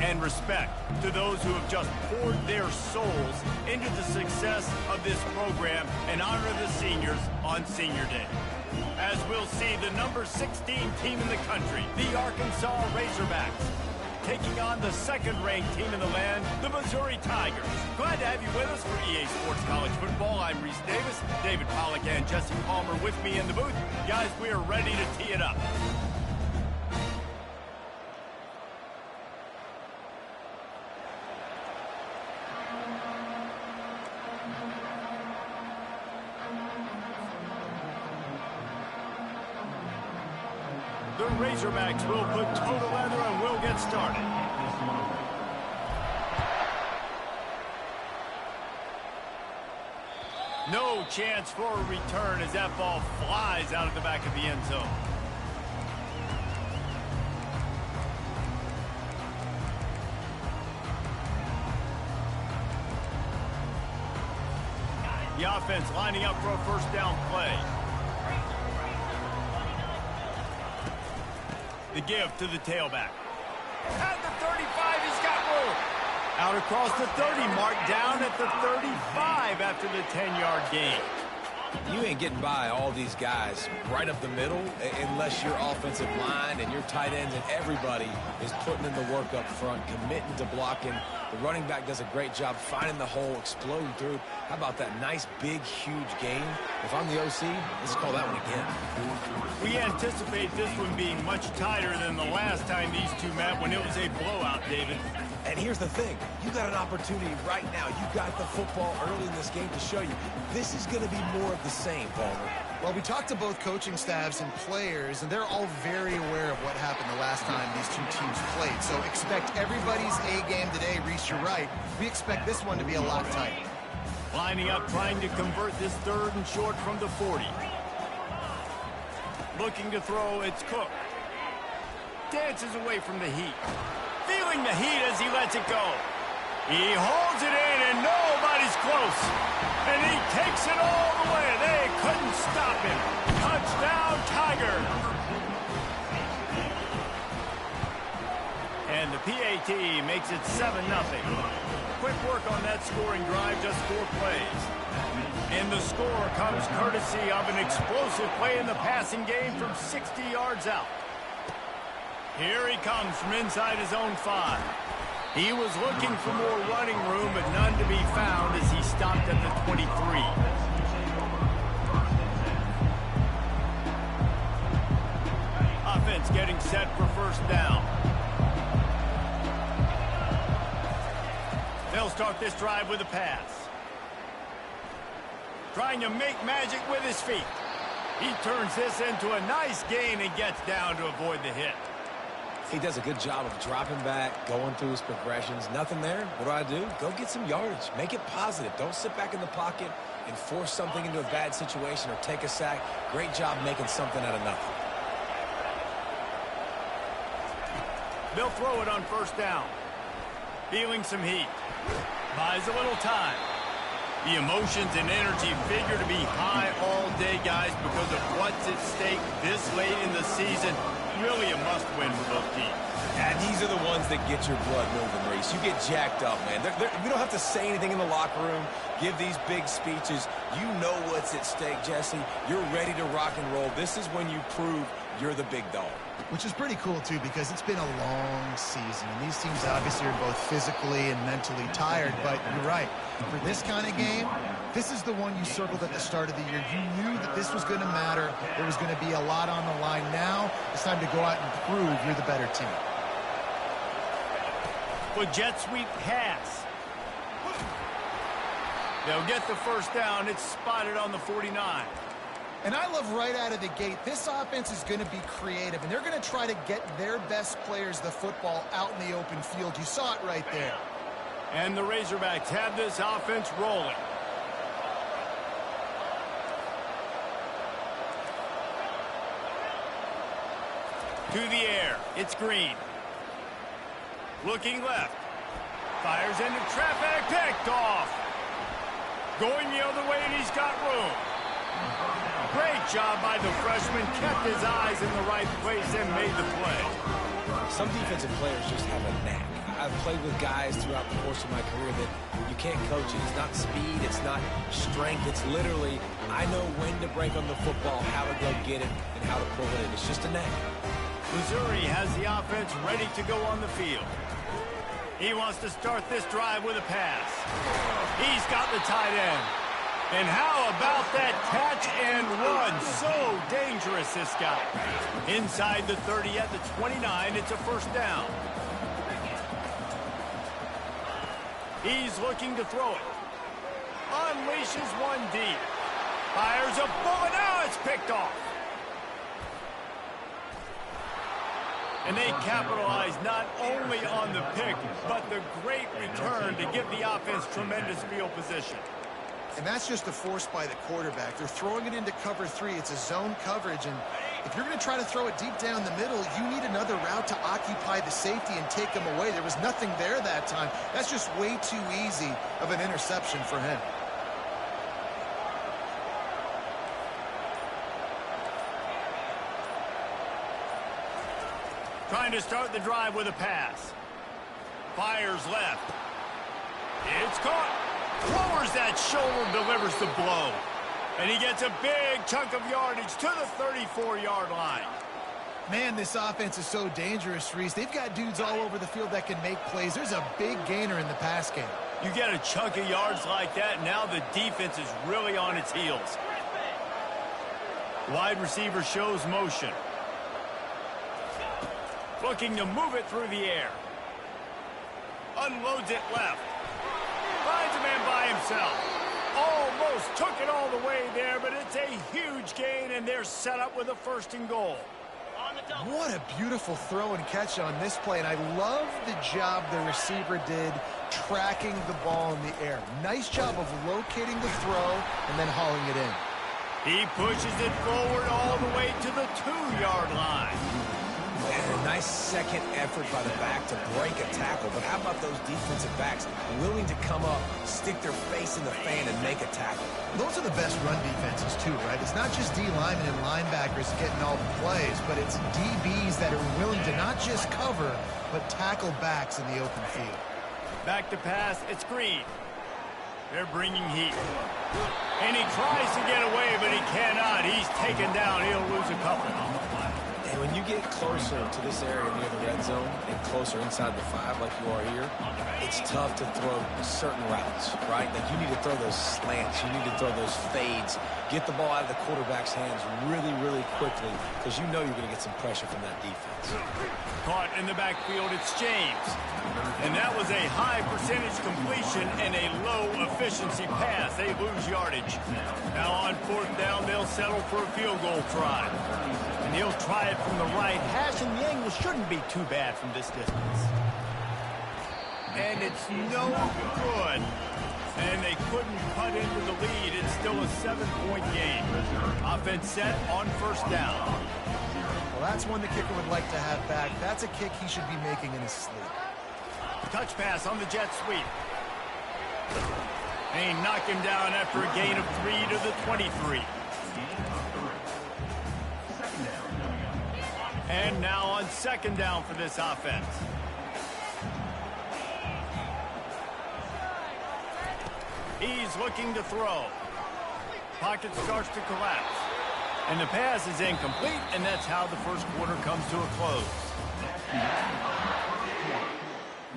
and respect to those who have just poured their souls into the success of this program and honor the seniors on Senior Day. As we'll see the number 16 team in the country, the Arkansas Razorbacks, taking on the second-ranked team in the land, the Missouri Tigers. Glad to have you with us for EA Sports College Football. I'm Reese Davis, David Pollack and Jesse Palmer with me in the booth. Guys, we are ready to tee it up. The Razorbacks will put toe to leather and we'll get started. No chance for a return as that ball flies out of the back of the end zone. The offense lining up for a first down play. The give to the tailback. At the 35, he's got room. Out across the 30, marked down at the 35 after the 10-yard gain. You ain't getting by all these guys right up the middle unless your offensive line and your tight ends and everybody is putting in the work up front, committing to blocking. The running back does a great job finding the hole, exploding through. How about that nice, big, huge gain? If I'm the OC, let's call that one again. We anticipate this one being much tighter than the last time these two met when it was a blowout, David. And here's the thing. You got an opportunity right now. You got the football early in this game to show you. This is going to be more of the same, Palmer. Well, we talked to both coaching staffs and players, and they're all very aware of what happened the last time these two teams played. So expect everybody's A game today. Reese, you're right. We expect this one to be a lot tighter. Lining up, trying to convert this third and short from the 40. Looking to throw, it's Cook. Dances away from the heat. Feeling the heat as he lets it go. He holds it in and nobody's close. And he takes it all the way. They couldn't stop him. Touchdown, Tiger. And the PAT makes it 7-0. Quick work on that scoring drive, just 4 plays. And the score comes courtesy of an explosive play in the passing game from 60 yards out. Here he comes from inside his own 5. He was looking for more running room, but none to be found as he stopped at the 23. Offense getting set for first down. They'll start this drive with a pass. Trying to make magic with his feet. He turns this into a nice gain and gets down to avoid the hit. He does a good job of dropping back, going through his progressions. Nothing there. What do? Go get some yardage. Make it positive. Don't sit back in the pocket and force something into a bad situation or take a sack. Great job making something out of nothing. They'll throw it on first down. Feeling some heat. Buys a little time. The emotions and energy figure to be high all day, guys, because of what's at stake this late in the season. Really a must-win for both teams. And these are the ones that get your blood moving, Reese. You get jacked up, man. We don't have to say anything in the locker room, give these big speeches. You know what's at stake, Jesse. You're ready to rock and roll. This is when you prove you're the big dog. Which is pretty cool, too, because it's been a long season. And these teams obviously are both physically and mentally tired. But you're right. For this kind of game, this is the one you circled at the start of the year. You knew that this was going to matter. There was going to be a lot on the line. Now it's time to go out and prove you're the better team. With jet sweep pass. They'll get the first down. It's spotted on the 49. And I love right out of the gate, this offense is going to be creative, and they're going to try to get their best players the football out in the open field. You saw it right there. And the Razorbacks have this offense rolling. To the air, it's Green. Looking left. Fires into traffic, picked off. Going the other way, and he's got room. Great job by the freshman. Kept his eyes in the right place and made the play. Some defensive players just have a knack. I've played with guys throughout the course of my career that you can't coach it. It's not speed, it's not strength. It's literally, I know when to break on the football, how to go get it, and how to pull it in. It's just a knack. Missouri has the offense ready to go on the field. He wants to start this drive with a pass. He's got the tight end. And how about that catch and run? So dangerous, this guy. Inside the 30 at the 29, it's a first down. He's looking to throw it. Unleashes one deep. Fires a bullet. Now it's picked off. And they capitalize not only on the pick, but the great return to give the offense tremendous field position. And that's just a force by the quarterback. They're throwing it into cover 3. It's a zone coverage, and if you're going to try to throw it deep down the middle, you need another route to occupy the safety and take them away. There was nothing there that time. That's just way too easy of an interception for him. Trying to start the drive with a pass. Fires left. It's caught. Lowers that shoulder, delivers the blow. And he gets a big chunk of yardage to the 34-yard line. Man, this offense is so dangerous, Reese. They've got dudes all over the field that can make plays. There's a big gainer in the pass game. You get a chunk of yards like that, now the defense is really on its heels. Wide receiver shows motion. Looking to move it through the air. Unloads it left. Finds a man by himself. Almost took it all the way there, but it's a huge gain, and they're set up with a 1st and goal. What a beautiful throw and catch on this play, and I love the job the receiver did tracking the ball in the air. Nice job of locating the throw and then hauling it in. He pushes it forward all the way to the 2-yard line. And a nice second effort by the back to break a tackle. But how about those defensive backs willing to come up, stick their face in the fan, and make a tackle? Those are the best run defenses, too, right? It's not just D linemen and linebackers getting all the plays, but it's DBs that are willing to not just cover, but tackle backs in the open field. Back to pass. It's Green. They're bringing heat. And he tries to get away, but he cannot. He's taken down. He'll lose a couple. And when you get closer to this area near the red zone and closer inside the 5 like you are here, it's tough to throw certain routes, right? Like you need to throw those slants. You need to throw those fades. Get the ball out of the quarterback's hands really, really quickly because you know you're going to get some pressure from that defense. Caught in the backfield, it's James. And that was a high percentage completion and a low efficiency pass. They lose yardage. Now on 4th down, they'll settle for a field goal try. And he'll try it from the right hash, and the angle shouldn't be too bad from this distance. And it's no good. And they couldn't cut into the lead. It's still a 7-point game. Offense set on 1st down. Well, that's one the kicker would like to have back. That's a kick he should be making in his sleep. Touch pass on the jet sweep. They knock him down after a gain of 3 to the 23. And now on 2nd down for this offense. He's looking to throw. Pocket starts to collapse. And the pass is incomplete, and that's how the 1st quarter comes to a close.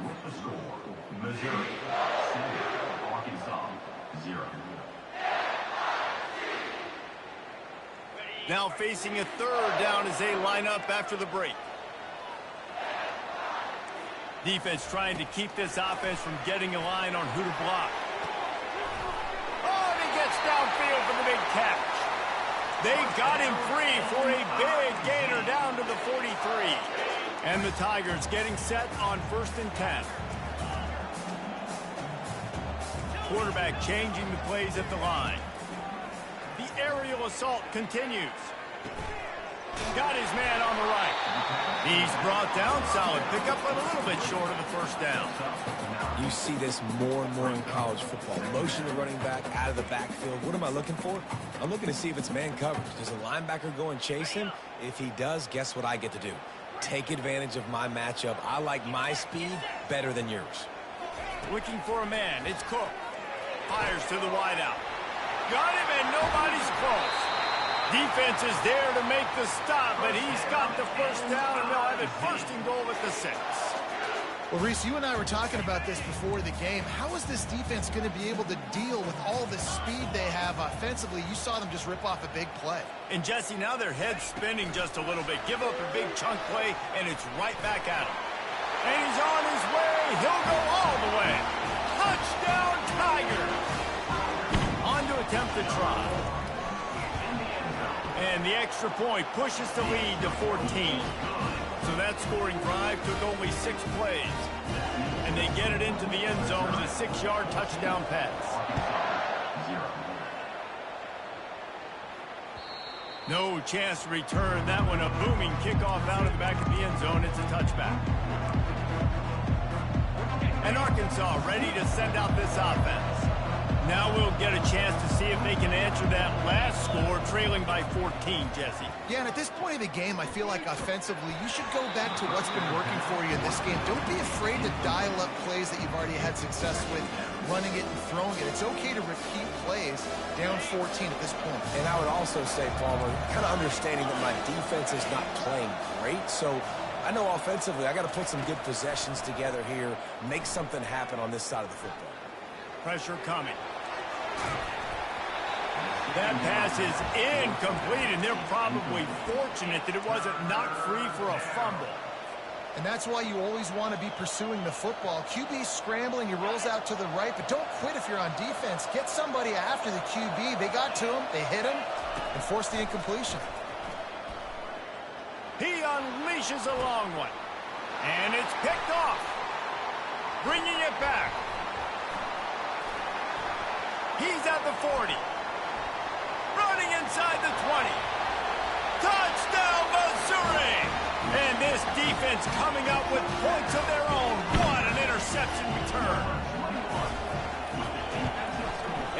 With the score, Missouri 7, Arkansas 0. Now facing a 3rd down as they line up after the break. Defense trying to keep this offense from getting a line on who to block. Oh, and he gets downfield for the big catch. They got him free for a big gainer down to the 43. And the Tigers getting set on 1st and 10. Quarterback changing the plays at the line. The aerial assault continues. Got his man on the right. He's brought down. Solid pickup, but a little bit short of the 1st down. You see this more and more in college football. Motion the running back out of the backfield. What am I looking for? I'm looking to see if it's man coverage. Does a linebacker go and chase him? If he does, guess what I get to do? take advantage of my matchup. I like my speed better than yours. Looking for a man. It's Cook. Fires to the wideout. Got him, and nobody's close. Defense is there to make the stop, but he's got the first down, and they'll have it first and goal at the 6. Well, Reese, you and I were talking about this before the game. How is this defense going to be able to deal with all the speed they have offensively? You saw them just rip off a big play. And, Jesse, now their head's spinning just a little bit. Give up a big chunk play, and it's right back at him. And he's on his way. He'll go all the way. Touchdown, Tigers! On to attempt the try. And the extra point pushes the lead to 14. So that scoring drive took only 6 plays. And they get it into the end zone with a 6-yard touchdown pass. No chance to return that one. A booming kickoff out of the back of the end zone. It's a touchback. And Arkansas ready to send out this offense. Now we'll get a chance to see if they can answer that last score, trailing by 14, Jesse. Yeah, and at this point of the game, I feel like offensively, you should go back to what's been working for you in this game. Don't be afraid to dial up plays that you've already had success with, running it and throwing it. It's okay to repeat plays down 14 at this point. And I would also say, Palmer, kind of understanding that my defense is not playing great, so I know offensively I got to put some good possessions together here, make something happen on this side of the football. Pressure coming. That pass is incomplete, and they're probably fortunate that it wasn't knocked free for a fumble. And that's why you always want to be pursuing the football. QB's scrambling, he rolls out to the right, but don't quit if you're on defense. Get somebody after the QB. They got to him, they hit him, and forced the incompletion. He unleashes a long one, and it's picked off. Bringing it back. He's at the 40. Running inside the 20. Touchdown, Missouri! And this defense coming up with points of their own. What an interception return.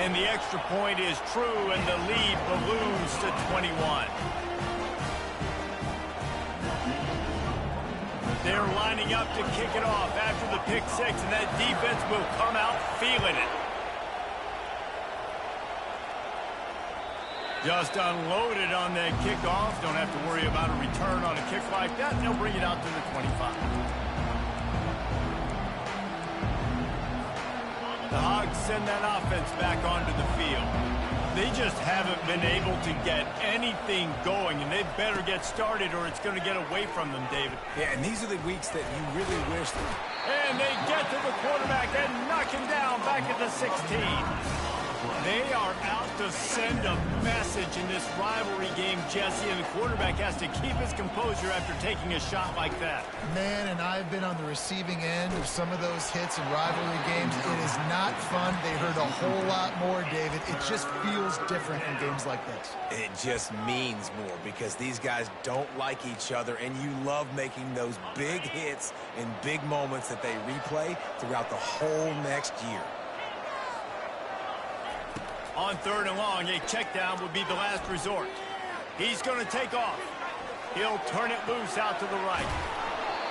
And the extra point is true, and the lead balloons to 21. They're lining up to kick it off after the pick 6, and that defense will come out feeling it. Just unloaded on that kickoff. Don't have to worry about a return on a kick like that. They'll bring it out to the 25. The Hogs send that offense back onto the field. They just haven't been able to get anything going, and they better get started or it's going to get away from them, David. Yeah, and these are the weeks that you really wish. And they get to the quarterback and knock him down back at the 16. They are out to send a message in this rivalry game, Jesse, and the quarterback has to keep his composure after taking a shot like that. Man, and I've been on the receiving end of some of those hits in rivalry games. It is not fun. They hurt a whole lot more, David. It just feels different in games like this. It just means more because these guys don't like each other, and you love making those big hits in big moments that they replay throughout the whole next year. On 3rd and long, a check down would be the last resort. He's going to take off. He'll turn it loose out to the right.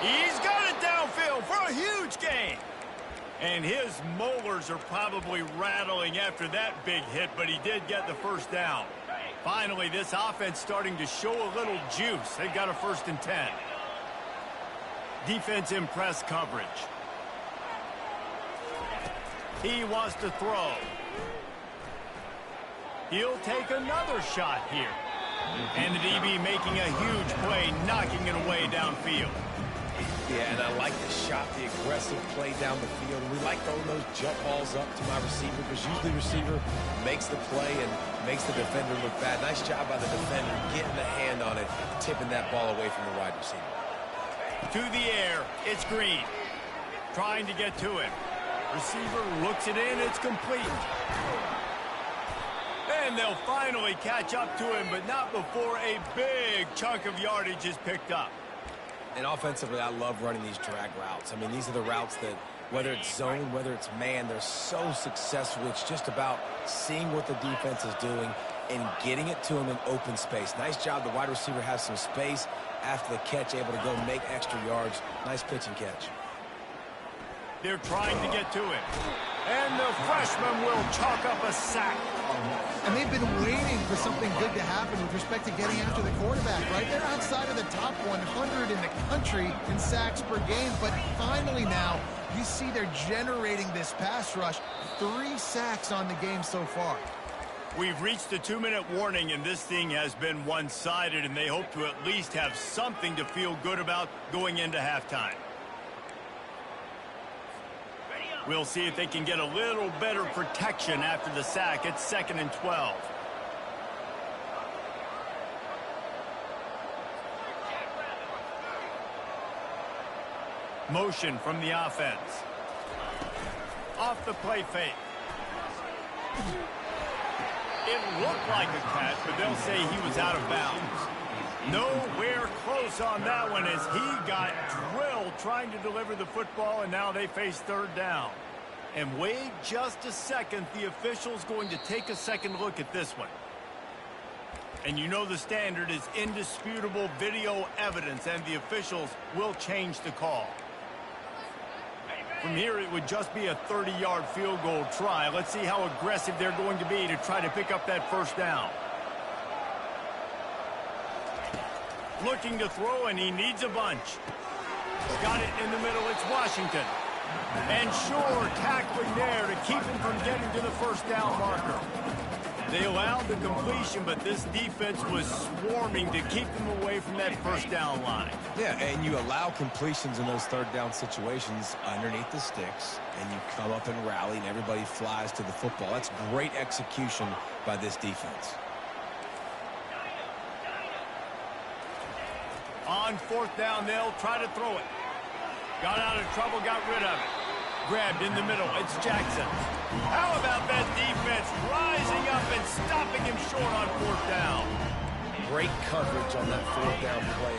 He's got it downfield for a huge gain. And his molars are probably rattling after that big hit, but he did get the first down. Finally, this offense starting to show a little juice. They've got a 1st and 10. Defense in press coverage. He wants to throw. He'll take another shot here. And the DB making a huge play, knocking it away downfield. Yeah, and I like the shot, the aggressive play down the field. And we like throwing those jump balls up to my receiver because usually the receiver makes the play and makes the defender look bad. Nice job by the defender getting the hand on it, tipping that ball away from the wide receiver. To the air, it's Green. Trying to get to it. Receiver looks it in, it's complete. And they'll finally catch up to him, but not before a big chunk of yardage is picked up. And offensively, I love running these drag routes. I mean, these are the routes that, whether it's zone, whether it's man, they're so successful. It's just about seeing what the defense is doing and getting it to him in open space. Nice job. The wide receiver has some space after the catch, able to go make extra yards. Nice pitch and catch. They're trying to get to it. And the freshman will chalk up a sack. And they've been waiting for something good to happen with respect to getting after the quarterback, right? They're outside of the top 100 in the country in sacks per game, but finally now you see they're generating this pass rush. 3 sacks on the game so far. We've reached the 2-minute warning, and this thing has been one-sided, and they hope to at least have something to feel good about going into halftime. We'll see if they can get a little better protection after the sack. It's 2nd and 12. Motion from the offense. Off the play fake. It looked like a catch, but they'll say he was out of bounds. Nowhere close on that one as he got drilled trying to deliver the football, and now they face 3rd down. And wait just a second, the official's going to take a second look at this one. And you know the standard is indisputable video evidence, and the officials will change the call. From here, it would just be a 30-yard field goal try. Let's see how aggressive they're going to be to try to pick up that 1st down. Looking to throw, and he needs a bunch. Got it in the middle. It's Washington. And sure, tackling there to keep him from getting to the 1st down marker. They allowed the completion, but this defense was swarming to keep them away from that 1st down line. Yeah, and you allow completions in those 3rd down situations underneath the sticks, and you come up and rally, and everybody flies to the football. That's great execution by this defense. On 4th down, they'll try to throw it. Got out of trouble, got rid of it. Grabbed in the middle, it's Jackson. How about that defense rising up and stopping him short on 4th down? Great coverage on that 4th down play.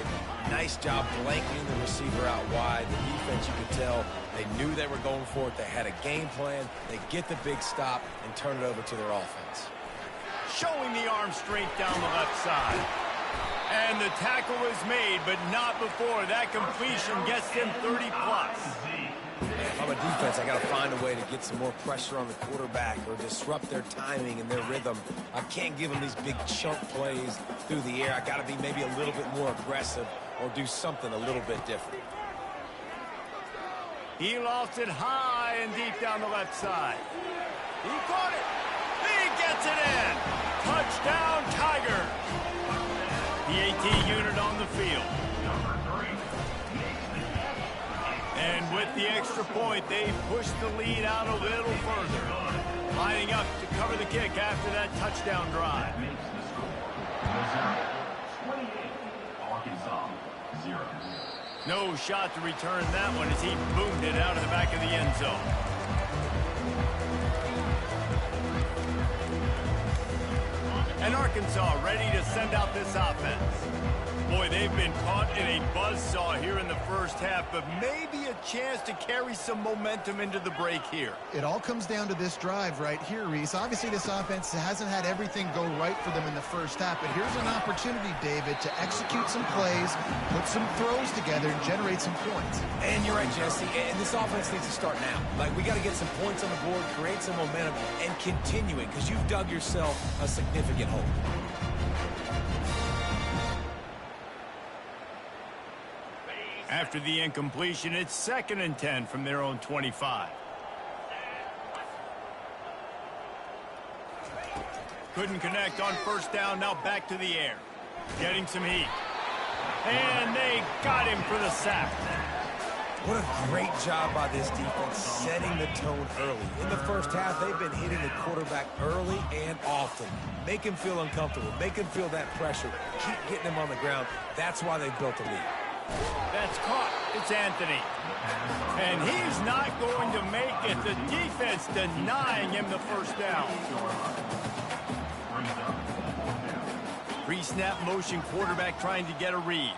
Nice job blanketing the receiver out wide. The defense, you could tell, they knew they were going for it. They had a game plan. They get the big stop and turn it over to their offense. Showing the arm strength down the left side. And the tackle is made, but not before. That completion gets them 30-plus. If I'm a defense, I got to find a way to get some more pressure on the quarterback or disrupt their timing and their rhythm. I can't give them these big chunk plays through the air. I got to be maybe a little bit more aggressive or do something a little bit different. He lost it high and deep down the left side. He caught it. He gets it in. Touchdown, Tigers. The AT unit on the field. And with the extra point, they push the lead out a little further. Lining up to cover the kick after that touchdown drive. No shot to return that one as he boomed it out of the back of the end zone. And Arkansas ready to send out this offense. Boy, they've been caught in a buzzsaw here in the 1st half, but maybe a chance to carry some momentum into the break here. It all comes down to this drive right here, Reese. Obviously, this offense hasn't had everything go right for them in the 1st half, but here's an opportunity, David, to execute some plays, put some throws together, and generate some points. And you're right, Jesse, and this offense needs to start now. Like, we got to get some points on the board, create some momentum, and continue it, because you've dug yourself a significant hole. After the incompletion, it's 2nd and 10 from their own 25. Couldn't connect on 1st down, now back to the air. Getting some heat. And they got him for the sack. What a great job by this defense setting the tone early. In the 1st half, they've been hitting the quarterback early and often. Make him feel uncomfortable. Make him feel that pressure. Keep getting him on the ground. That's why they built a lead. That's caught. It's Anthony. And he's not going to make it. The defense denying him the 1st down. Pre-snap motion quarterback trying to get a read.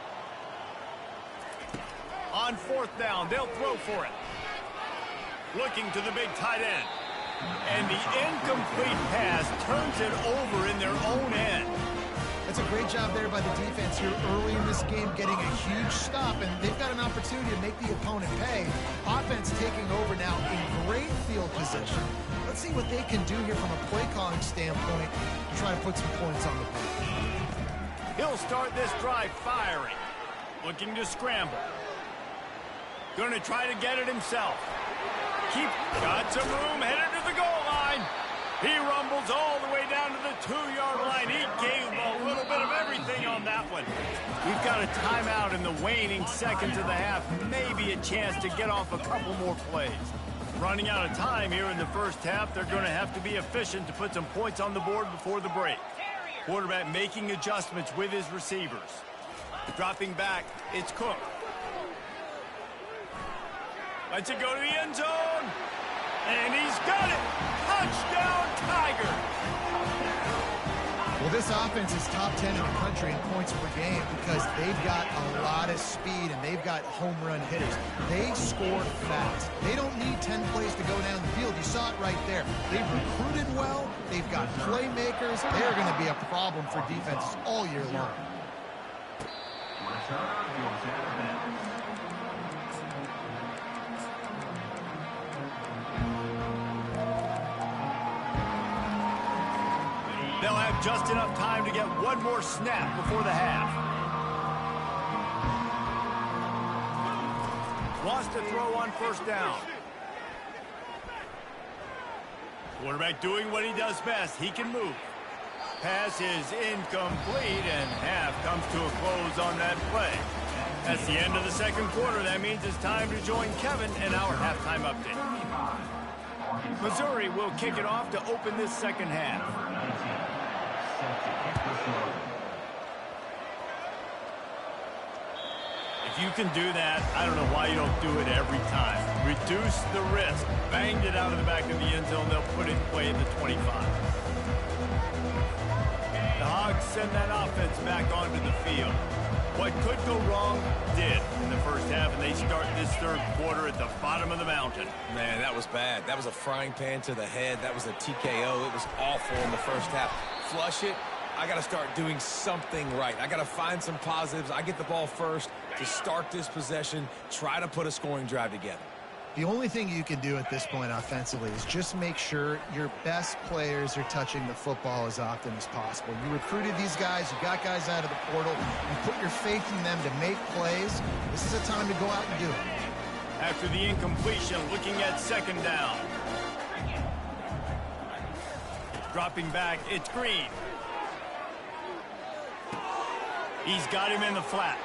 On 4th down, they'll throw for it. Looking to the big tight end. And the incomplete pass turns it over in their own end. It's a great job there by the defense here early in this game, getting a huge stop, and they've got an opportunity to make the opponent pay. Offense taking over now in great field position. Let's see what they can do here from a play calling standpoint to try to put some points on the board. He'll start this drive firing. Looking to scramble. Going to try to get it himself. Got some room, headed to the goal line. He rumbles all the way down to the 2-yard line. He gave a little bit of everything on that one. We've got a timeout in the waning seconds of the half. Maybe a chance to get off a couple more plays. Running out of time here in the first half. They're going to have to be efficient to put some points on the board before the break. Quarterback making adjustments with his receivers. Dropping back, it's Cook. Lets it go to the end zone. And he's got it. Touchdown, Tiger. Well, this offense is top 10 in the country in points per game because they've got a lot of speed and they've got home run hitters. They score fast. They don't need 10 plays to go down the field. You saw it right there. They've recruited well. They've got playmakers. They're going to be a problem for defenses all year long. They'll have just enough time to get one more snap before the half. Wants to throw on first down. Quarterback doing what he does best. He can move. Pass is incomplete, and half comes to a close on that play. That's the end of the second quarter. That means it's time to join Kevin in our halftime update. Missouri will kick it off to open this second half. If you can do that, I don't know why you don't do it every time. Reduce the risk. Banged it out of the back of the end zone. They'll put it in play at the 25. The Hogs send that offense back onto the field. What could go wrong did in the first half, and they start this third quarter at the bottom of the mountain. Man, that was bad. That was a frying pan to the head. That was a TKO. It was awful in the first half. Flush it. I got to start doing something right. I got to find some positives. I get the ball first to start this possession, try to put a scoring drive together. The only thing you can do at this point offensively is just make sure your best players are touching the football as often as possible. You recruited these guys, you got guys out of the portal, you put your faith in them to make plays. This is a time to go out and do it. After the incompletion, looking at second down. Dropping back, it's Green. He's got him in the flat.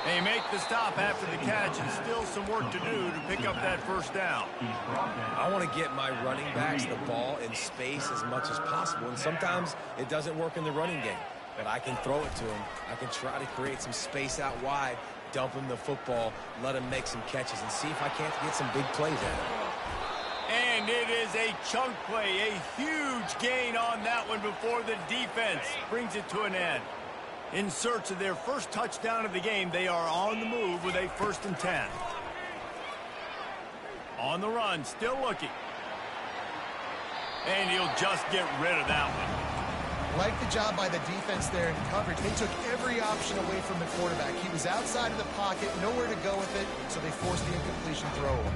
They make the stop after the catch, and still some work to do to pick up that first down. I want to get my running backs the ball in space as much as possible, and sometimes it doesn't work in the running game, but I can throw it to them. I can try to create some space out wide, dump him the football, let him make some catches, and see if I can't get some big plays out of it. And it is a chunk play, a huge gain on that one before the defense brings it to an end. In search of their first touchdown of the game, they are on the move with a 1st and 10. On the run, still looking. And he'll just get rid of that one. Like the job by the defense there in coverage. They took every option away from the quarterback. He was outside of the pocket, nowhere to go with it, so they forced the incompletion throw away.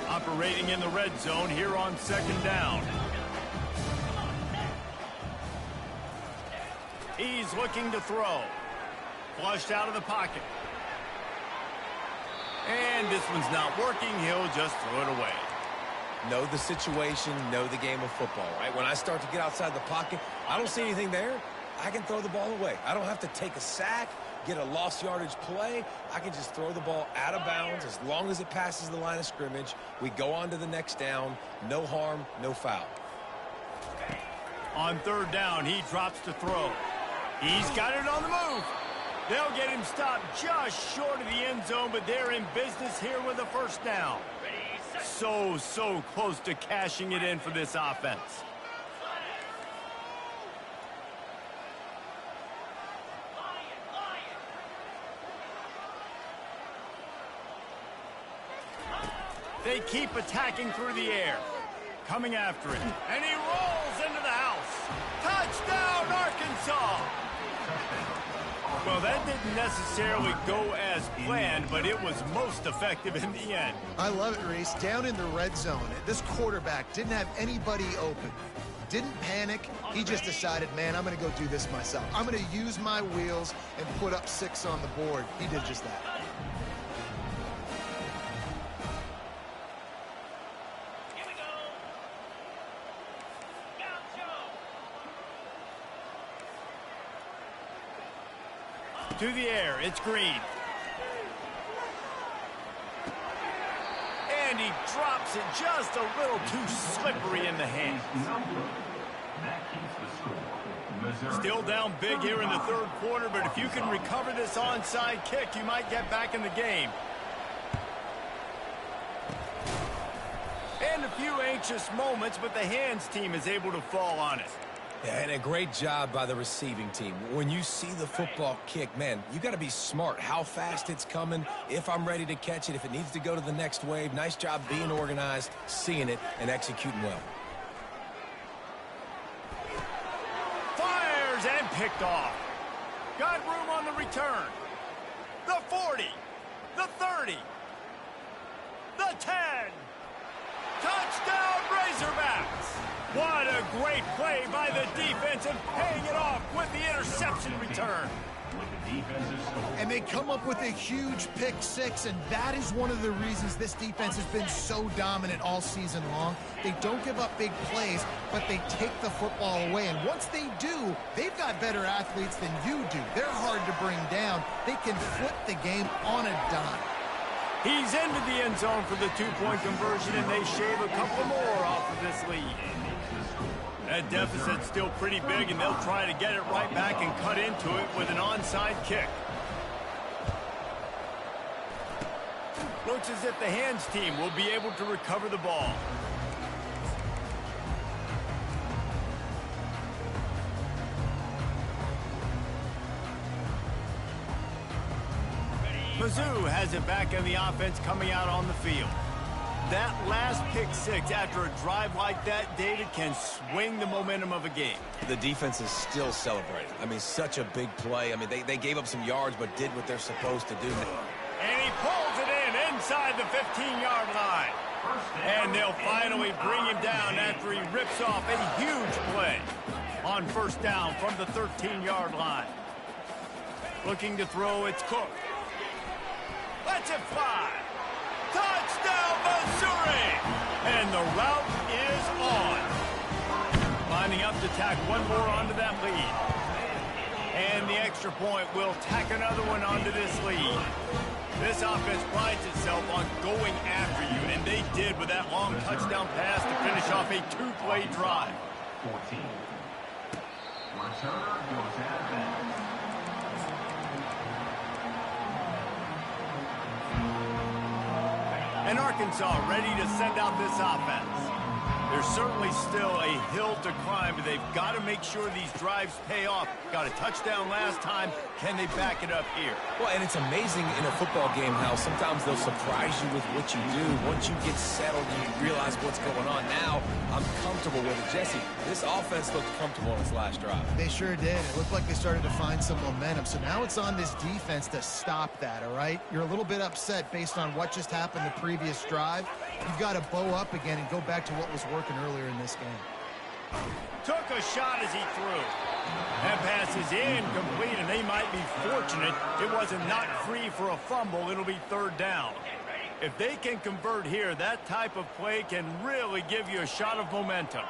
Operating in the red zone here on second down. He's looking to throw. Flushed out of the pocket. And this one's not working. He'll just throw it away. Know the situation, know the game of football, right? When I start to get outside the pocket, I don't see anything there. I can throw the ball away. I don't have to take a sack, get a lost yardage play. I can just throw the ball out of bounds as long as it passes the line of scrimmage. We go on to the next down. No harm, no foul. On third down, he drops to throw. He's got it on the move. They'll get him stopped just short of the end zone, but they're in business here with a first down. So close to cashing it in for this offense. They keep attacking through the air. Coming after it. And he rolls into the house. Touchdown, Arkansas! Well, that didn't necessarily go as planned, but it was most effective in the end. I love it, Reese. Down in the red zone, this quarterback didn't have anybody open. Didn't panic. He just decided, man, I'm going to go do this myself. I'm going to use my wheels and put up 6 on the board. He did just that. To the air, it's Green. And he drops it just a little too slippery in the hand. That keeps the score. Missouri. Still down big here in the third quarter, but if you can recover this onside kick, you might get back in the game. And a few anxious moments, but the hands team is able to fall on it. Yeah, and a great job by the receiving team. When you see the football kick, man, you got to be smart. How fast it's coming, if I'm ready to catch it, if it needs to go to the next wave. Nice job being organized, seeing it, and executing well. Fires and picked off. Got room on the return. The 40, the 30, the 10. Touchdown, Razorbacks! What a great play by the defense and paying it off with the interception return. And they come up with a huge pick 6, and that is one of the reasons this defense has been so dominant all season long. They don't give up big plays, but they take the football away. And once they do, they've got better athletes than you do. They're hard to bring down. They can flip the game on a dime. He's into the end zone for the 2-point conversion, and they shave a couple more off of this lead. That deficit's still pretty big, and they'll try to get it right back and cut into it with an onside kick. Looks as if the hands team will be able to recover the ball. Mizzou has it back in the offense coming out on the field. That last pick 6 after a drive like that, David, can swing the momentum of a game. The defense is still celebrating. I mean, such a big play. I mean, they gave up some yards but did what they're supposed to do. And he pulls it in inside the 15-yard line. And they'll finally bring him down after he rips off a huge play on first down from the 13-yard line. Looking to throw, it's Cook. Lets it fly. Touchdown, Missouri! And the route is on. Lining up to tack one more onto that lead. And the extra point will tack another one onto this lead. This offense prides itself on going after you, and they did with that long touchdown pass to finish off a 2-play drive. 14. Returner goes out of bounds. And Arkansas ready to send out this offense. There's certainly still a hill to climb, but they've got to make sure these drives pay off. Got a touchdown last time. Can they back it up here? Well, and it's amazing in a football game how sometimes they'll surprise you with what you do. Once you get settled and you realize what's going on, now I'm comfortable with it. Jesse, this offense looked comfortable on its last drive. They sure did. It looked like they started to find some momentum. So now it's on this defense to stop that, all right? You're a little bit upset based on what just happened the previous drive. You've got to bow up again and go back to what was working earlier in this game. Took a shot as he threw. That pass is incomplete, and they might be fortunate it wasn't knocked free for a fumble. It'll be third down. If they can convert here, that type of play can really give you a shot of momentum.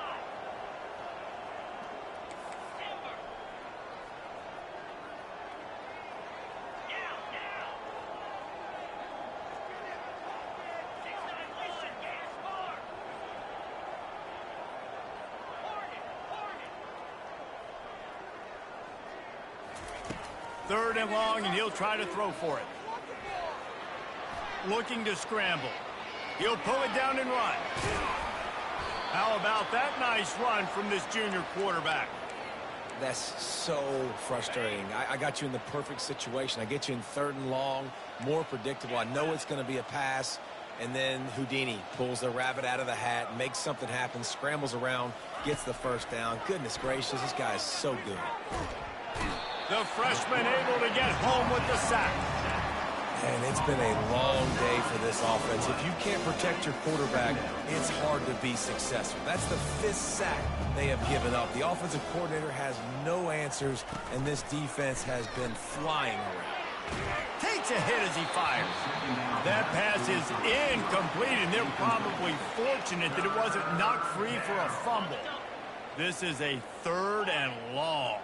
Third and long, and he'll try to throw for it. Looking to scramble. He'll pull it down and run. How about that nice run from this junior quarterback? That's so frustrating. I got you in the perfect situation. I get you in third and long, more predictable. I know it's going to be a pass. And then Houdini pulls the rabbit out of the hat, makes something happen, scrambles around, gets the first down. Goodness gracious, this guy is so good. The freshman able to get home with the sack. And it's been a long day for this offense. If you can't protect your quarterback, it's hard to be successful. That's the 5th sack they have given up. The offensive coordinator has no answers, and this defense has been flying around. Takes a hit as he fires. That pass is incomplete, and they're probably fortunate that it wasn't knocked free for a fumble. This is a 3rd and long.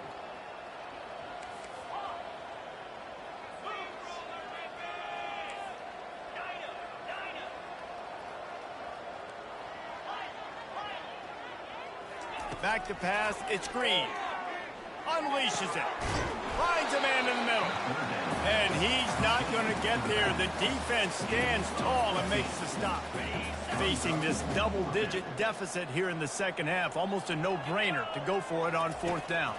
Back to pass, it's Green. Unleashes it. Finds a man in the middle. And he's not going to get there. The defense stands tall and makes the stop. Facing this double-digit deficit here in the second half, almost a no-brainer to go for it on 4th down.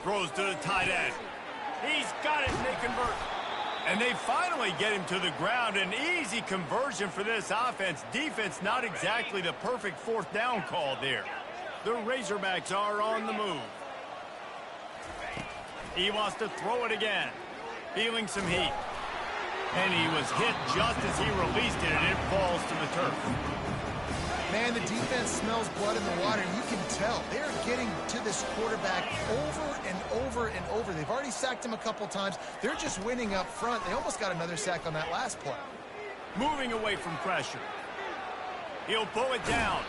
Throws to the tight end. He's got it, and they convert. And they finally get him to the ground. An easy conversion for this offense. Defense not exactly the perfect 4th down call there. The Razorbacks are on the move. He wants to throw it again. Feeling some heat. And he was hit just as he released it, and it falls to the turf. Man, the defense smells blood in the water. You can tell. They're getting to this quarterback over and over and over. They've already sacked him a couple times. They're just winning up front. They almost got another sack on that last play. Moving away from pressure. He'll pull it down.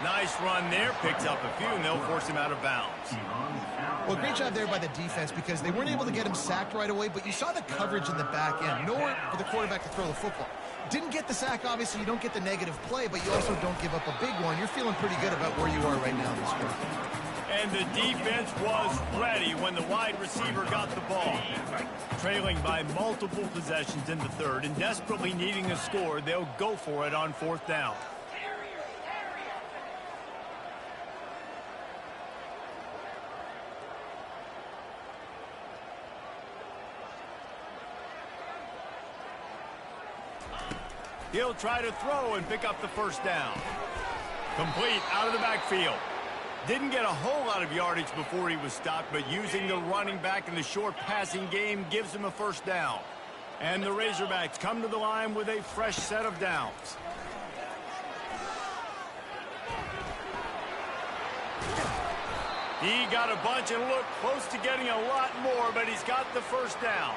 Nice run there. Picks up a few, and they'll force him out of bounds. Well, great job there by the defense because they weren't able to get him sacked right away, but you saw the coverage in the back end. Nowhere for the quarterback to throw the football. Didn't get the sack, obviously. You don't get the negative play, but you also don't give up a big one. You're feeling pretty good about where you are right now in this game. And the defense was ready when the wide receiver got the ball. Trailing by multiple possessions in the 3rd and desperately needing a score, they'll go for it on 4th down. He'll try to throw and pick up the first down. Complete out of the backfield. Didn't get a whole lot of yardage before he was stopped, but using the running back in the short passing game gives him a first down. And the Razorbacks come to the line with a fresh set of downs. He got a bunch and looked close to getting a lot more, but he's got the first down.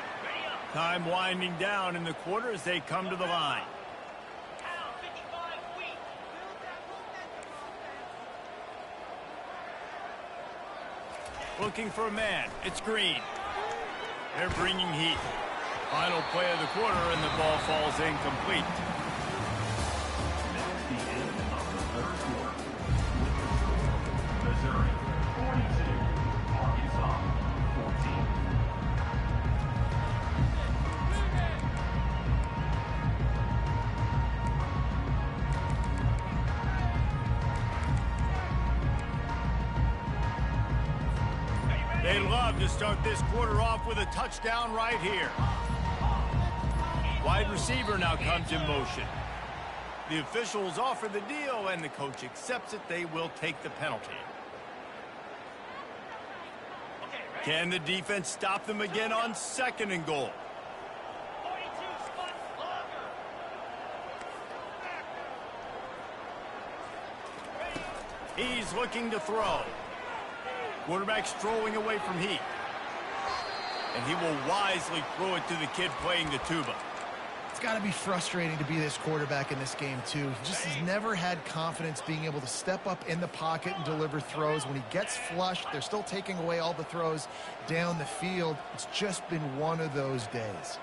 Time winding down in the quarter as they come to the line. Looking for a man. It's Green. They're bringing heat. Final play of the quarter, and the ball falls incomplete. That's the end of the 3rd quarter. Missouri 42, Arkansas 14. They love to start this quarter off with a touchdown right here. Wide receiver now comes in motion. The officials offer the deal, and the coach accepts it. They will take the penalty. Can the defense stop them again on 2nd and goal? He's looking to throw. Quarterback strolling away from heat. And he will wisely throw it to the kid playing the tuba. It's got to be frustrating to be this quarterback in this game, too. He just has never had confidence being able to step up in the pocket and deliver throws. When he gets flushed, they're still taking away all the throws down the field. It's just been one of those days.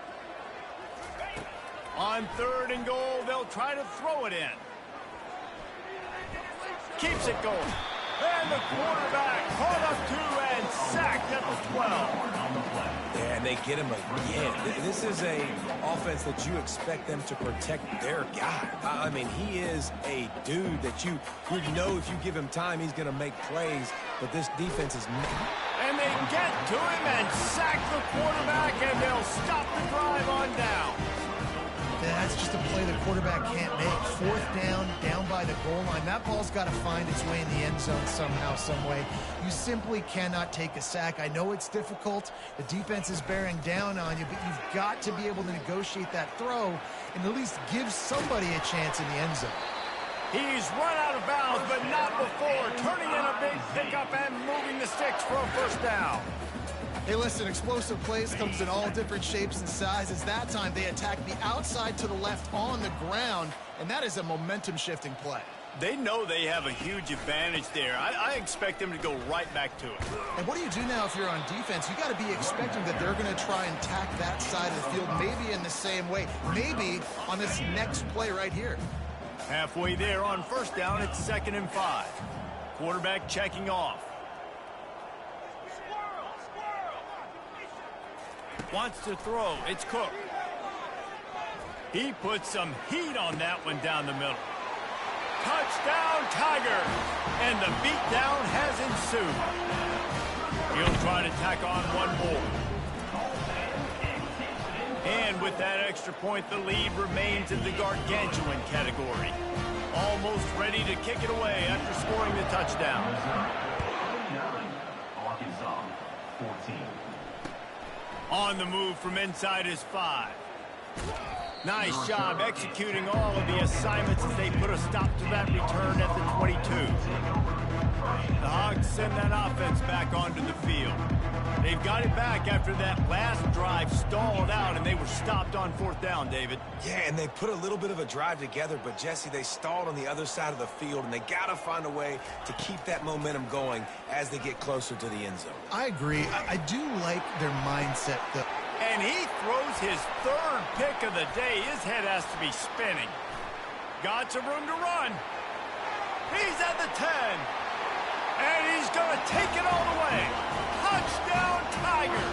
On 3rd and goal, they'll try to throw it in. Keeps it going. And the quarterback caught up to and sacked at the 12. And they get him again. This is a offense that you expect them to protect their guy. I mean, he is a dude that you know if you give him time, he's going to make plays. But this defense is... And they get to him and sack the quarterback, and they'll stop the drive on down. just a play the quarterback can't make. Fourth down, down by the goal line. That ball's got to find its way in the end zone somehow, some way. You simply cannot take a sack. I know it's difficult. The defense is bearing down on you, but you've got to be able to negotiate that throw and at least give somebody a chance in the end zone. He's run out of bounds, but not before turning in a big pickup and moving the sticks for a first down. Hey, listen, explosive plays comes in all different shapes and sizes. That time, they attacked the outside to the left on the ground, and that is a momentum-shifting play. They know they have a huge advantage there. I expect them to go right back to it. And what do you do now if you're on defense? You got to be expecting that they're going to try and tack that side of the field, maybe in the same way, maybe on this next play right here. Halfway there on first down, it's 2nd and 5. Quarterback checking off. Wants to throw. It's Cook. He puts some heat on that one down the middle. Touchdown, Tiger! And the beatdown has ensued. He'll try to tack on one more. And with that extra point, the lead remains in the gargantuan category. Almost ready to kick it away after scoring the touchdown. Arkansas 14. On the move from inside his 5. Nice job executing all of the assignments as they put a stop to that return at the 22. The Hogs send that offense back onto the field. They've got it back after that last drive stalled out, and they were stopped on 4th down, David. Yeah, and they put a little bit of a drive together, but, Jesse, they stalled on the other side of the field, and they got to find a way to keep that momentum going as they get closer to the end zone. I agree. I do like their mindset, though. And he throws his 3rd pick of the day. His head has to be spinning. Got some room to run. He's at the 10. And he's going to take it all the way. Touchdown, Tiger.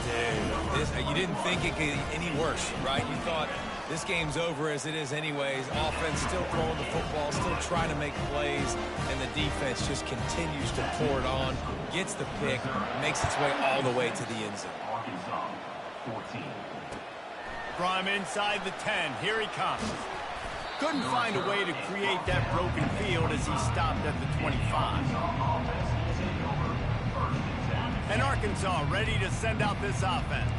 Dude, you didn't think it could get any worse, right? You thought this game's over as it is anyways. Offense still throwing the football, still trying to make plays, and the defense just continues to pour it on, gets the pick, makes its way all the way to the end zone. Arkansas 14. From inside the 10, here he comes. Couldn't find a way to create that broken field as he stopped at the 25. And Arkansas ready to send out this offense.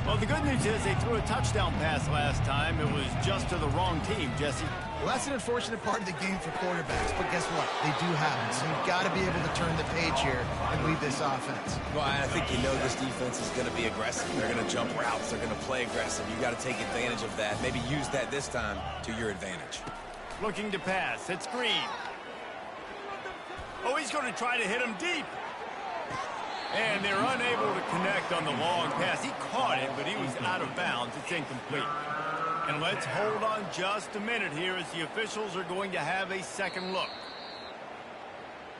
Well, the good news is they threw a touchdown pass last time. It was just to the wrong team, Jesse. Well, that's an unfortunate part of the game for quarterbacks, but guess what? They do happen, so you've got to be able to turn the page here and lead this offense. Well, I think you know this defense is going to be aggressive. They're going to jump routes. They're going to play aggressive. You got to take advantage of that. Maybe use that this time to your advantage. Looking to pass. It's Green. Oh, he's going to try to hit him deep. And they're unable to connect on the long pass. He caught it, but he was out of bounds. It's incomplete. And let's hold on just a minute here as the officials are going to have a second look.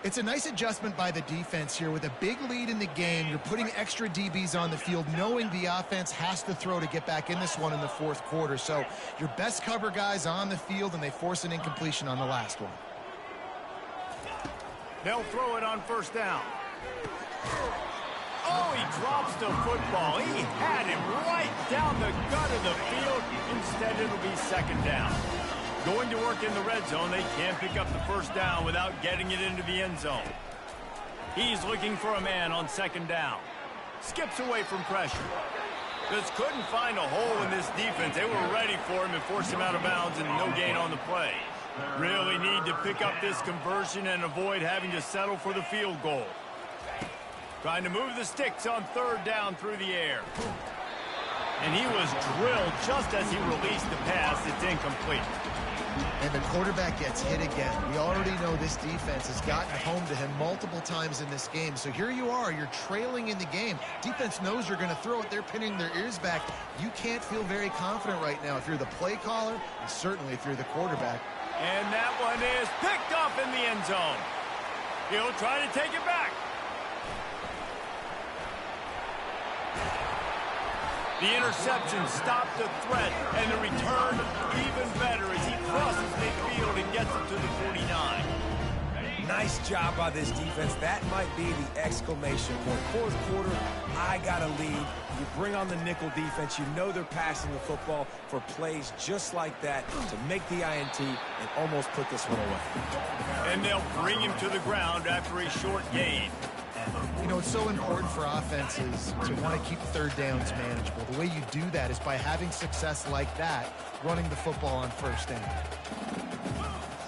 It's a nice adjustment by the defense here. With a big lead in the game, you're putting extra DBs on the field, knowing the offense has to throw to get back in this one in the 4th quarter. So your best cover guys on the field, and they force an incompletion on the last one. They'll throw it on first down. Oh, he drops the football. He had him right down the gut of the field. Instead, it'll be 2nd down. Going to work in the red zone. They can't pick up the first down without getting it into the end zone. He's looking for a man on 2nd down. Skips away from pressure. Just couldn't find a hole in this defense. They were ready for him and forced him out of bounds, and no gain on the play. Really need to pick up this conversion and avoid having to settle for the field goal. Trying to move the sticks on 3rd down through the air. And he was drilled just as he released the pass. It's incomplete. And the quarterback gets hit again. We already know this defense has gotten home to him multiple times in this game. So here you are. You're trailing in the game. Defense knows you're going to throw it. They're pinning their ears back. You can't feel very confident right now if you're the play caller, and certainly if you're the quarterback. And that one is picked up in the end zone. He'll try to take it back. The interception stopped the threat, and the return even better as he crosses midfield and gets it to the 49. Nice job by this defense. That might be the exclamation point. Fourth quarter, I got to lead. You bring on the nickel defense. You know they're passing the football for plays just like that to make the INT and almost put this one away. And they'll bring him to the ground after a short gain. You know, it's so important for offenses to want to keep third downs manageable. The way you do that is by having success like that, running the football on first down.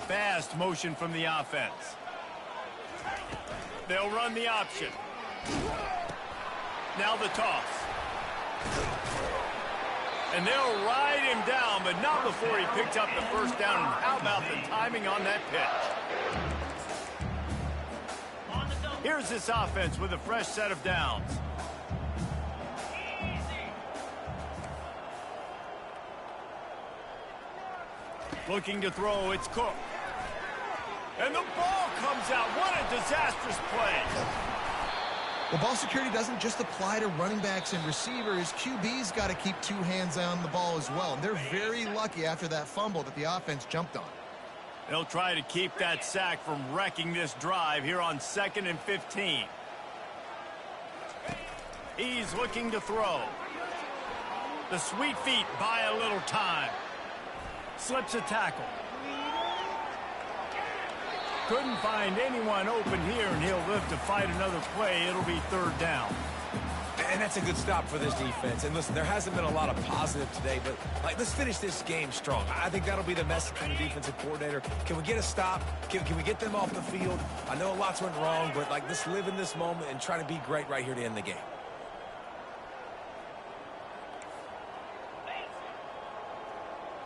Fast motion from the offense. They'll run the option. Now the toss. And they'll ride him down, but not before he picks up the first down. And how about the timing on that pitch? Here's this offense with a fresh set of downs. Looking to throw, it's Cook. And the ball comes out. What a disastrous play. Well, ball security doesn't just apply to running backs and receivers. QB's got to keep two hands on the ball as well. And they're very lucky after that fumble that the offense jumped on. They'll try to keep that sack from wrecking this drive here on 2nd and 15. He's looking to throw. The sweet feet buy a little time. Slips a tackle. Couldn't find anyone open here, and he'll live to fight another play. It'll be third down. And that's a good stop for this defense. And listen, there hasn't been a lot of positive today, but let's finish this game strong. I think that'll be the message from the defensive coordinator. Can we get a stop? Can we get them off the field? I know lots went wrong, but let's live in this moment and try to be great right here to end the game.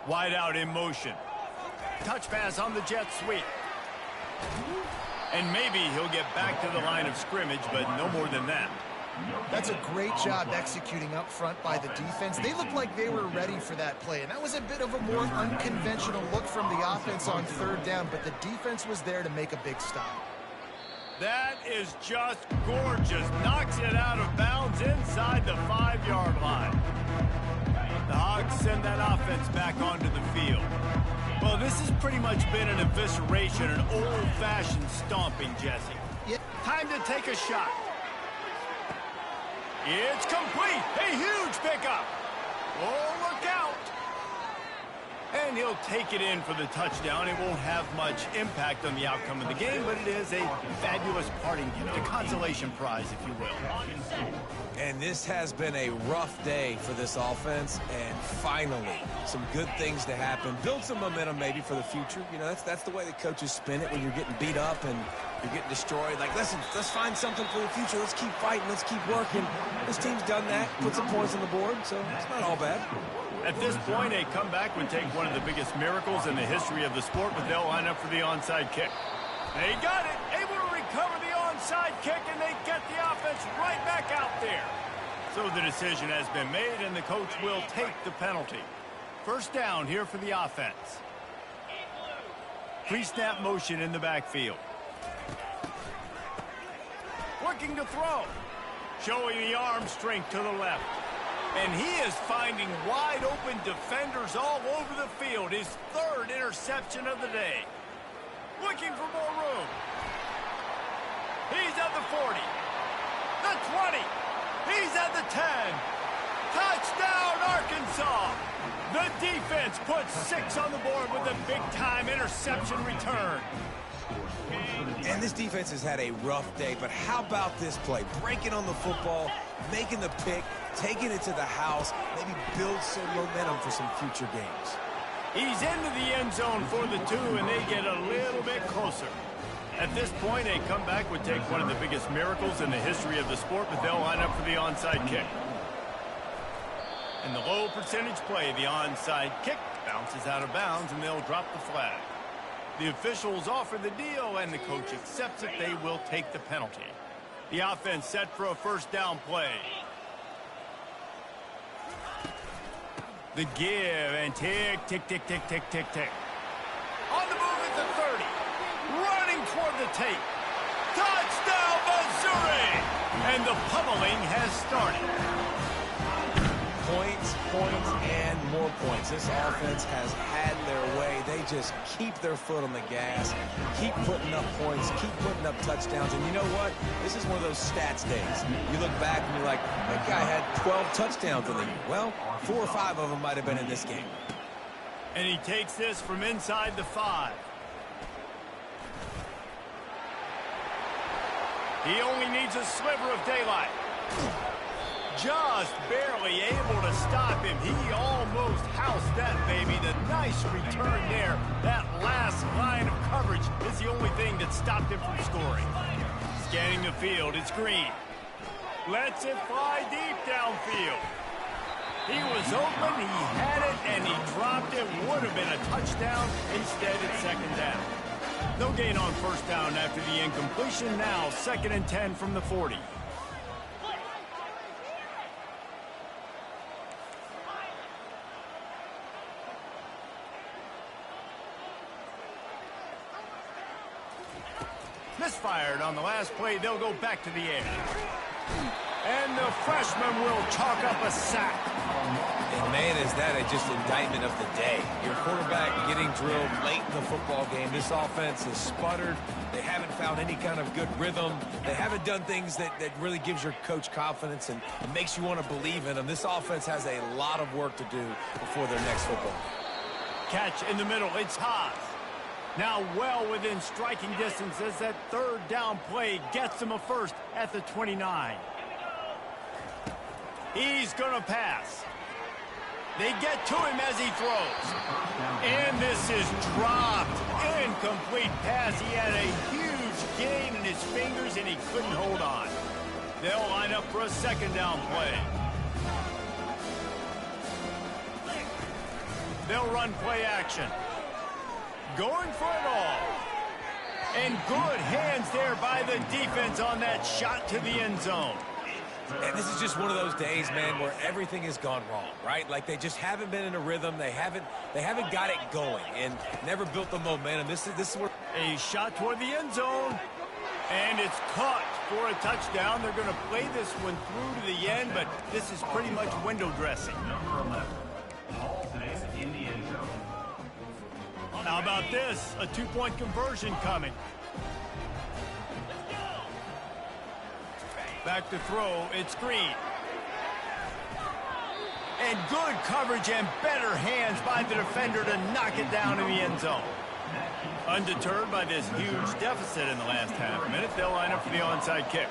Wide out in motion. Touch pass on the jet sweep. And maybe he'll get back to the line of scrimmage, but no more than that. That's a great job executing up front by the defense. They looked like they were ready for that play, and that was a bit of a more unconventional look from the offense on third down, but the defense was there to make a big stop. That is just gorgeous. Knocks it out of bounds inside the 5-yard line. The Hogs send that offense back onto the field. Well, this has pretty much been an evisceration, an old-fashioned stomping, Jesse. Yeah. Time to take a shot. It's complete. A huge pickup. Oh, look out. And he'll take it in for the touchdown. It won't have much impact on the outcome of the game, but it is a fabulous parting gift, a consolation prize, if you will. And this has been a rough day for this offense, and finally, some good things to happen. Build some momentum maybe for the future. You know, that's the way the coaches spin it when you're getting beat up and you're getting destroyed. Listen, let's find something for the future. Let's keep fighting. Let's keep working. This team's done that, put some points on the board, so it's not all bad. At this point, a comeback would take one of the biggest miracles in the history of the sport, but they'll line up for the onside kick. They got it, able to recover the onside kick, and they get the offense right back out there. So the decision has been made, and the coach will take the penalty. First down here for the offense. Pre-snap motion in the backfield. Looking to throw. Showing the arm strength to the left. And he is finding wide-open defenders all over the field. His third interception of the day. Looking for more room. He's at the 40. The 20. He's at the 10. Touchdown, Arkansas. The defense puts 6 on the board with a big-time interception return. And this defense has had a rough day, but how about this play? Breaking on the football, making the pick, taking it to the house, maybe build some momentum for some future games. He's into the end zone for the 2, and they get a little bit closer. At this point, a comeback would take one of the biggest miracles in the history of the sport, but they'll line up for the onside kick. And the low percentage play, the onside kick, bounces out of bounds, and they'll drop the flag. The officials offer the deal, and the coach accepts it. They will take the penalty. The offense set for a first down play. The give and tick, tick, tick, tick, tick, tick, tick. On the move at the 30. Running toward the tape. Touchdown, Missouri! And the pummeling has started. Points, and more points. This offense has had their way. They just keep their foot on the gas, keep putting up points, keep putting up touchdowns. And you know what? This is one of those stats days. You look back and you're like, that guy had 12 touchdowns in the year. Well, 4 or 5 of them might have been in this game. And he takes this from inside the 5. He only needs a sliver of daylight. Just barely able to stop him. He almost housed that baby. The nice return there. That last line of coverage is the only thing that stopped him from scoring. Scanning the field, it's Green. Lets it fly deep downfield. He was open, he had it, and he dropped it. Would have been a touchdown. Instead, it's second down. No gain on first down after the incompletion. Now, 2nd and 10 from the 40. Misfired on the last play. They'll go back to the air. And the freshman will chalk up a sack. And, man, is that just indictment of the day. Your quarterback getting drilled late in the football game. This offense has sputtered. They haven't found any kind of good rhythm. They haven't done things that really gives your coach confidence and makes you want to believe in them. This offense has a lot of work to do before their next football. Catch in the middle. It's Haas. Now well within striking distance as that 3rd down play gets him a first at the 29. He's going to pass. They get to him as he throws. And this is dropped. Incomplete pass. He had a huge gain in his fingers and he couldn't hold on. They'll line up for a 2nd down play. They'll run play action. Going for it all. And good hands there by the defense on that shot to the end zone. And this is just one of those days, man, where everything has gone wrong, right? Like they just haven't been in a rhythm. They haven't got it going and never built the momentum. This is where a shot toward the end zone. And it's caught for a touchdown. They're going to play this one through to the end, but this is pretty much window dressing. Number 11. Ball today in the end zone. How about this? A 2-point conversion coming. Back to throw, it's Green. And good coverage and better hands by the defender to knock it down in the end zone. Undeterred by this huge deficit in the last half-minute, they'll line up for the onside kick.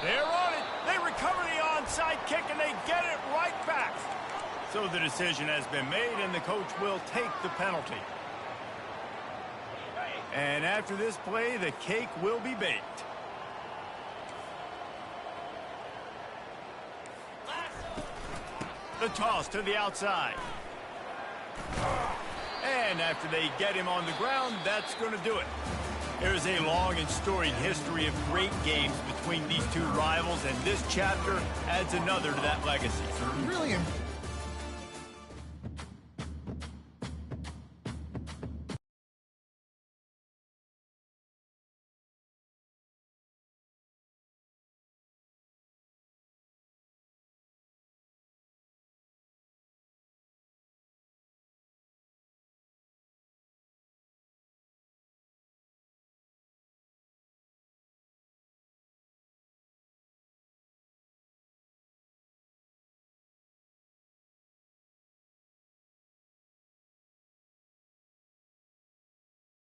They're on it. They recover the onside kick, and they get it right back. So the decision has been made, and the coach will take the penalty. And after this play, the cake will be baked. The toss to the outside. And after they get him on the ground, that's going to do it. There's a long and storied history of great games between these two rivals, and this chapter adds another to that legacy. Really